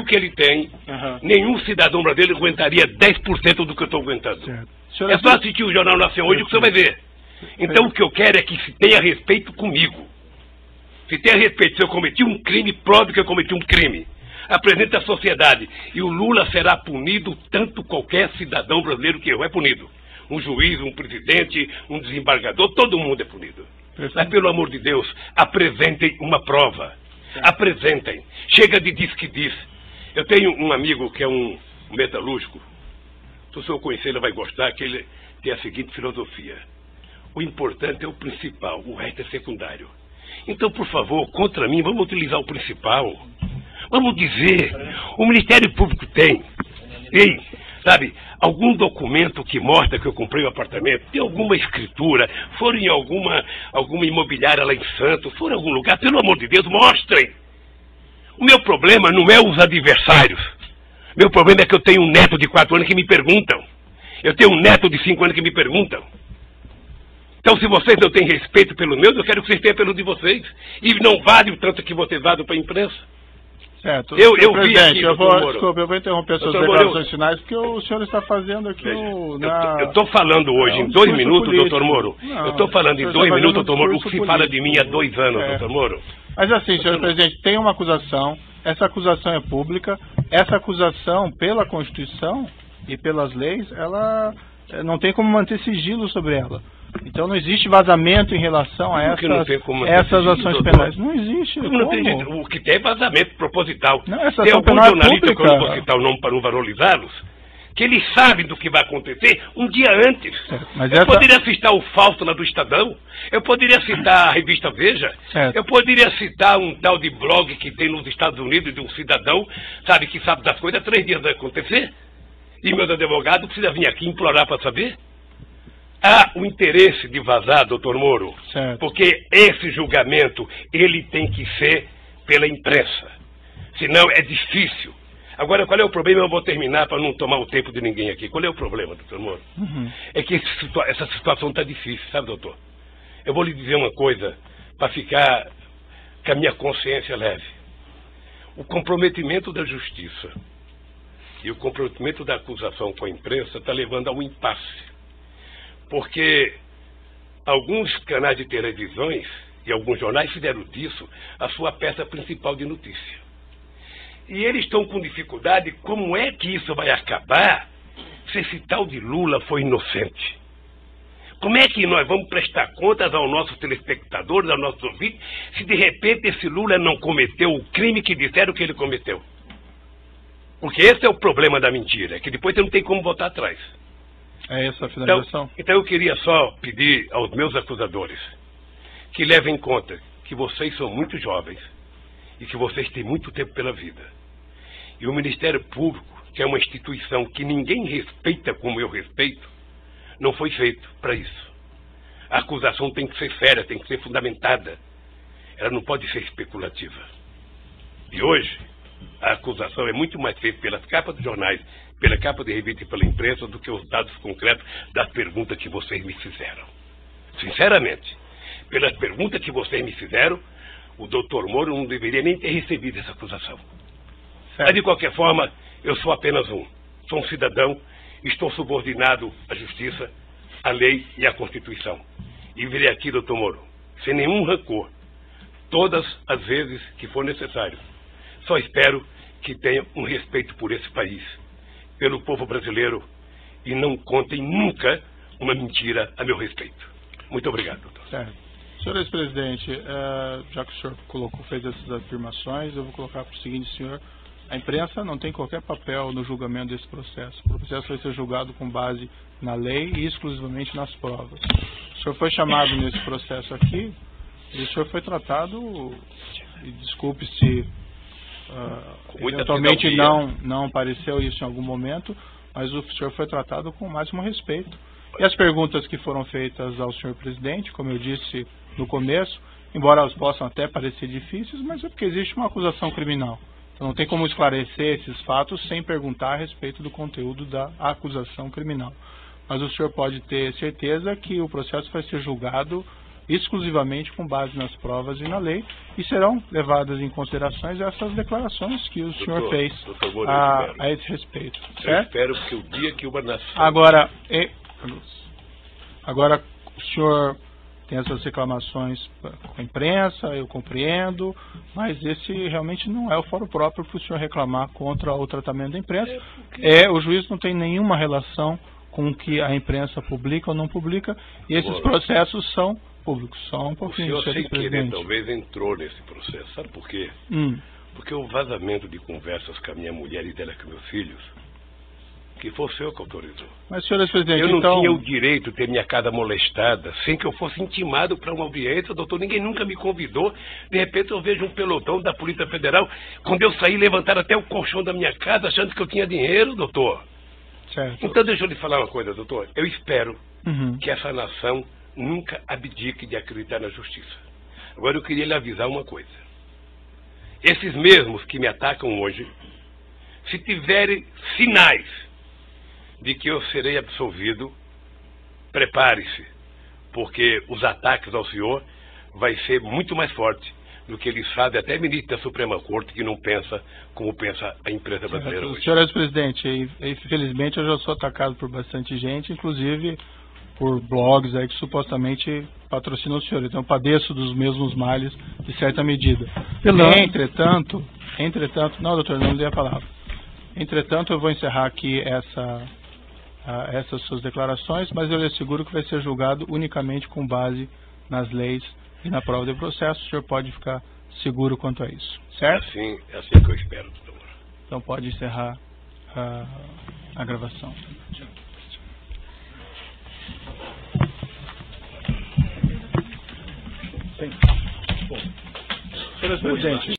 que ele tem, nenhum cidadão brasileiro aguentaria 10% do que eu estou aguentando. É só assistir o Jornal Nacional hoje que você vai ver. Então o que eu quero é que se tenha respeito comigo. Se tenha respeito, se eu cometi um crime, prove que eu cometi um crime. Apresente à sociedade. E o Lula será punido tanto qualquer cidadão brasileiro que eu é punido. Um juiz, um presidente, um desembargador, todo mundo é punido. Mas, pelo amor de Deus, apresentem uma prova. Apresentem. Chega de diz que diz. Eu tenho um amigo que é um metalúrgico. Se o senhor conhecer, ele vai gostar, que ele tem a seguinte filosofia. O importante é o principal, o resto é secundário. Então, por favor, contra mim, vamos utilizar o principal. Vamos dizer, o Ministério Público tem, sabe, algum documento que mostra que eu comprei o apartamento, tem alguma escritura, foram em alguma imobiliária lá em Santos, foram em algum lugar, pelo amor de Deus, mostrem. O meu problema não é os adversários. Meu problema é que eu tenho um neto de 4 anos que me perguntam. Eu tenho um neto de 5 anos que me perguntam. Então, se vocês não têm respeito pelos meus, eu quero que vocês tenham pelo de vocês. E não vale o tanto que vocês vazam para a imprensa. Certo. Eu vi aqui, desculpa, eu vou interromper suas declarações finais, porque o senhor está fazendo aqui Eu estou falando hoje em 2 minutos, doutor Moro. Eu estou falando em 2 minutos, doutor Moro, o que se fala de mim há 2 anos, doutor Moro. Mas assim, senhor presidente, tem uma acusação, essa acusação é pública, essa acusação, pela Constituição e pelas leis, ela não tem como manter sigilo sobre ela. Então não existe vazamento em relação a essas ações penais. Não existe. O que tem é vazamento proposital. Não, essa tem ação alguns penal jornalistas, pública, que eu não vou citar o nome para não valorizá-los, que eles sabem do que vai acontecer um dia antes. Eu poderia citar o Fausto lá do Estadão, eu poderia citar a revista Veja, eu poderia citar um tal de blog que tem nos Estados Unidos de um cidadão, sabe, que sabe das coisas 3 dias vai acontecer, e meus advogados precisam vir aqui implorar para saber. Há o interesse de vazar, doutor Moro, porque esse julgamento, ele tem que ser pela imprensa. Senão é difícil. Agora, qual é o problema? Eu vou terminar para não tomar o tempo de ninguém aqui. Qual é o problema, doutor Moro? É que essa situação está difícil, sabe, doutor? Eu vou lhe dizer uma coisa, para ficar com a minha consciência leve. O comprometimento da justiça e o comprometimento da acusação com a imprensa está levando a um impasse. Porque alguns canais de televisões e alguns jornais fizeram disso a sua peça principal de notícia. E eles estão com dificuldade, como é que isso vai acabar se esse tal de Lula foi inocente? Como é que nós vamos prestar contas aos nossos telespectadores, aos nossos ouvintes, se de repente esse Lula não cometeu o crime que disseram que ele cometeu? Porque esse é o problema da mentira, que depois você não tem como voltar atrás. É essa a finalização? Então eu queria só pedir aos meus acusadores que levem em conta que vocês são muito jovens e que vocês têm muito tempo pela vida. E o Ministério Público, que é uma instituição que ninguém respeita como eu respeito, não foi feito para isso. A acusação tem que ser séria, tem que ser fundamentada. Ela não pode ser especulativa. E hoje, a acusação é muito mais feita pelas capas dos jornais, pela capa de revista e pela imprensa, do que os dados concretos das perguntas que vocês me fizeram. Sinceramente, pelas perguntas que vocês me fizeram, o doutor Moro não deveria nem ter recebido essa acusação. Mas, de qualquer forma, eu sou apenas sou um cidadão, estou subordinado à justiça, à lei e à Constituição. E virei aqui, doutor Moro, sem nenhum rancor, todas as vezes que for necessário. Só espero que tenha um respeito por esse país, pelo povo brasileiro, e não contem nunca uma mentira a meu respeito. Muito obrigado, doutor. Senhor ex-presidente, já que o senhor fez essas afirmações, eu vou colocar para o seguinte, senhor: a imprensa não tem qualquer papel no julgamento desse processo. O processo vai ser julgado com base na lei e exclusivamente nas provas. O senhor foi chamado nesse processo aqui e o senhor foi tratado, e desculpe se eventualmente não pareceu isso em algum momento, mas o senhor foi tratado com o máximo respeito. E as perguntas que foram feitas ao senhor presidente, como eu disse no começo, embora elas possam até parecer difíceis, mas é porque existe uma acusação criminal. Então não tem como esclarecer esses fatos sem perguntar a respeito do conteúdo da acusação criminal. Mas o senhor pode ter certeza que o processo vai ser julgado exclusivamente com base nas provas e na lei, e serão levadas em consideração essas declarações que o senhor fez a esse respeito. Certo? Eu espero que o dia que uma nação... Agora, o senhor tem essas reclamações com a imprensa, eu compreendo, mas esse realmente não é o fórum próprio para o senhor reclamar contra o tratamento da imprensa. O juiz não tem nenhuma relação com o que a imprensa publica ou não publica, e esses processos são públicos. Só um pouquinho, o senhor, sem querer, talvez entrou nesse processo. Sabe por quê? Porque o vazamento de conversas com a minha mulher e dela com meus filhos, que foi o senhor que autorizou. Mas, senhor presidente, eu não tinha o direito de ter minha casa molestada sem que eu fosse intimado para uma audiência, doutor. Ninguém nunca me convidou. De repente eu vejo um pelotão da Polícia Federal. Quando eu saí, levantaram até o colchão da minha casa achando que eu tinha dinheiro, doutor. Certo. Então deixa eu lhe falar uma coisa, doutor. Eu espero que essa nação nunca abdique de acreditar na justiça. Agora eu queria lhe avisar uma coisa. Esses mesmos que me atacam hoje, se tiverem sinais de que eu serei absolvido, prepare-se, porque os ataques ao senhor vai ser muito mais forte do que ele sabe, até ministro da Suprema Corte, que não pensa como pensa a imprensa brasileira hoje. Senhor ex-presidente, infelizmente eu já sou atacado por bastante gente, inclusive por blogs aí que supostamente patrocinam o senhor. Então eu padeço dos mesmos males de certa medida. Entretanto, não, doutor, não lhe a palavra. Entretanto, eu vou encerrar aqui essas suas declarações, mas eu lhe asseguro que vai ser julgado unicamente com base nas leis e na prova de processo. O senhor pode ficar seguro quanto a isso, certo? É assim que eu espero, doutor. Então pode encerrar a gravação. Sim. Bom, senhor presidente.